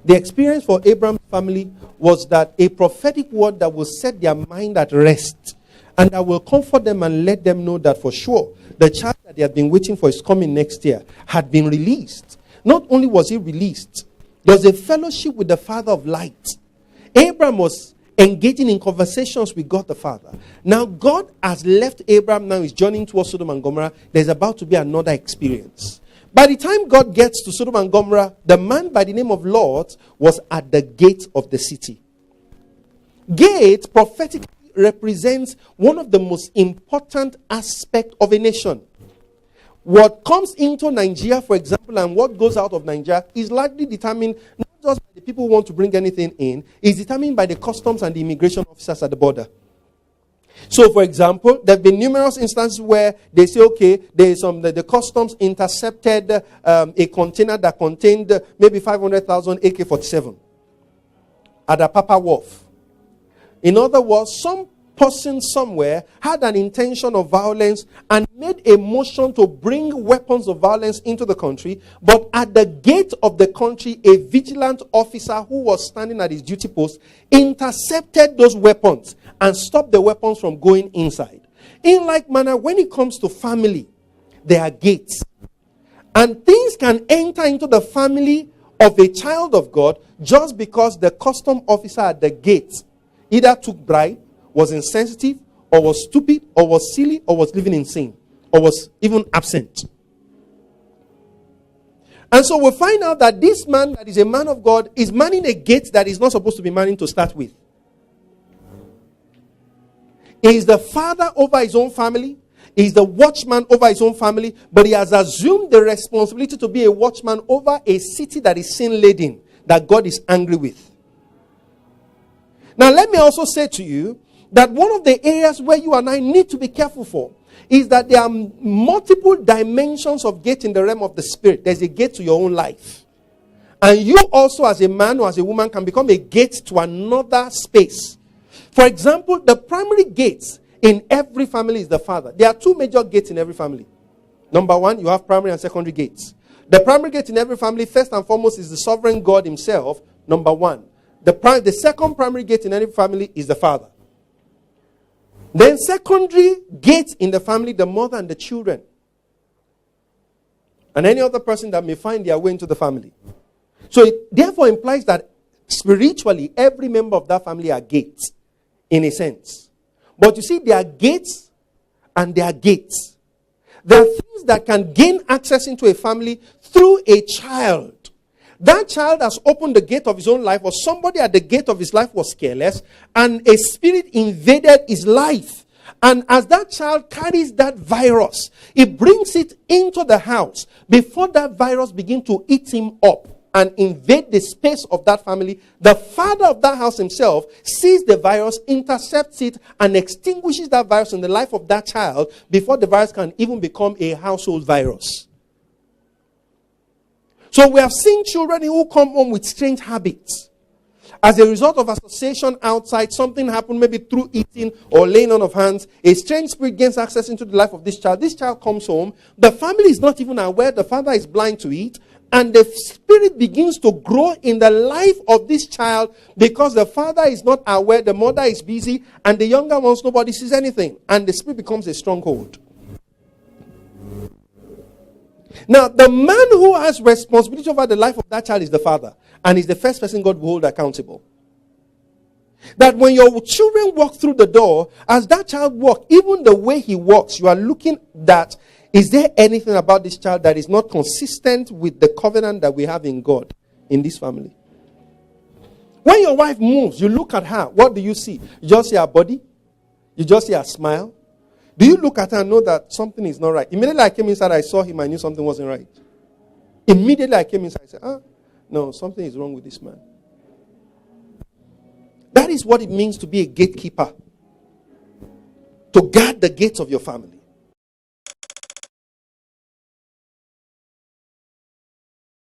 The experience for Abraham's family was that a prophetic word that will set their mind at rest and that will comfort them and let them know that for sure the child that they had been waiting for is coming next year had been released. Not only was he released, there was a fellowship with the Father of light. Abraham was engaging in conversations with God the Father. Now God has left Abraham, now he's journeying towards Sodom and Gomorrah. There's about to be another experience. By the time God gets to Sodom and Gomorrah, the man by the name of Lot was at the gate of the city. Gate prophetically represents one of the most important aspects of a nation. What comes into Nigeria, for example, and what goes out of Nigeria is largely determined not just by the people who want to bring anything in, it's determined by the customs and the immigration officers at the border. So, for example, there have been numerous instances where they say, okay, the customs intercepted a container that contained maybe 500,000 AK-47 at Apapa Wharf. In other words, some person somewhere had an intention of violence and made a motion to bring weapons of violence into the country, but at the gate of the country, a vigilant officer who was standing at his duty post intercepted those weapons and stopped the weapons from going inside. In like manner, when it comes to family, there are gates. And things can enter into the family of a child of God just because the custom officer at the gate either took bribe, was insensitive, or was stupid, or was silly, or was living in sin, or was even absent. And so we find out that this man that is a man of God is manning a gate that is not supposed to be manning to start with. He is the father over his own family. He is the watchman over his own family. But he has assumed the responsibility to be a watchman over a city that is sin-laden, that God is angry with. Now let me also say to you that one of the areas where you and I need to be careful for is that there are multiple dimensions of gate in the realm of the spirit. There's a gate to your own life. And you also as a man or as a woman can become a gate to another space. For example, the primary gate in every family is the father. There are two major gates in every family. Number one, you have primary and secondary gates. The primary gate in every family, first and foremost, is the sovereign God himself, number one. The second primary gate in every family is the father. Then secondary gate in the family, the mother and the children. And any other person that may find their way into the family. So it therefore implies that spiritually, every member of that family are gates, in a sense. But you see, there are gates and there are gates. There are things that can gain access into a family through a child. That child has opened the gate of his own life, or somebody at the gate of his life was careless, and a spirit invaded his life. And as that child carries that virus, it brings it into the house. Before that virus begins to eat him up and invade the space of that family, the father of that house himself sees the virus, intercepts it, and extinguishes that virus in the life of that child before the virus can even become a household virus. So we have seen children who come home with strange habits. As a result of association outside, something happened maybe through eating or laying on of hands. A strange spirit gains access into the life of this child. This child comes home. The family is not even aware. The father is blind to it. And the spirit begins to grow in the life of this child because the father is not aware. The mother is busy. And the younger ones, nobody sees anything. And the spirit becomes a stronghold. Now, the man who has responsibility over the life of that child is the father. And is the first person God will hold accountable. That when your children walk through the door, as that child walks, even the way he walks, you are looking at, is there anything about this child that is not consistent with the covenant that we have in God, in this family? When your wife moves, you look at her, what do you see? You just see her body? You just see her smile? Do you look at her and know that something is not right? Immediately I came inside, I saw him, I knew something wasn't right. Immediately I came inside, I said, no, something is wrong with this man. That is what it means to be a gatekeeper. To guard the gates of your family.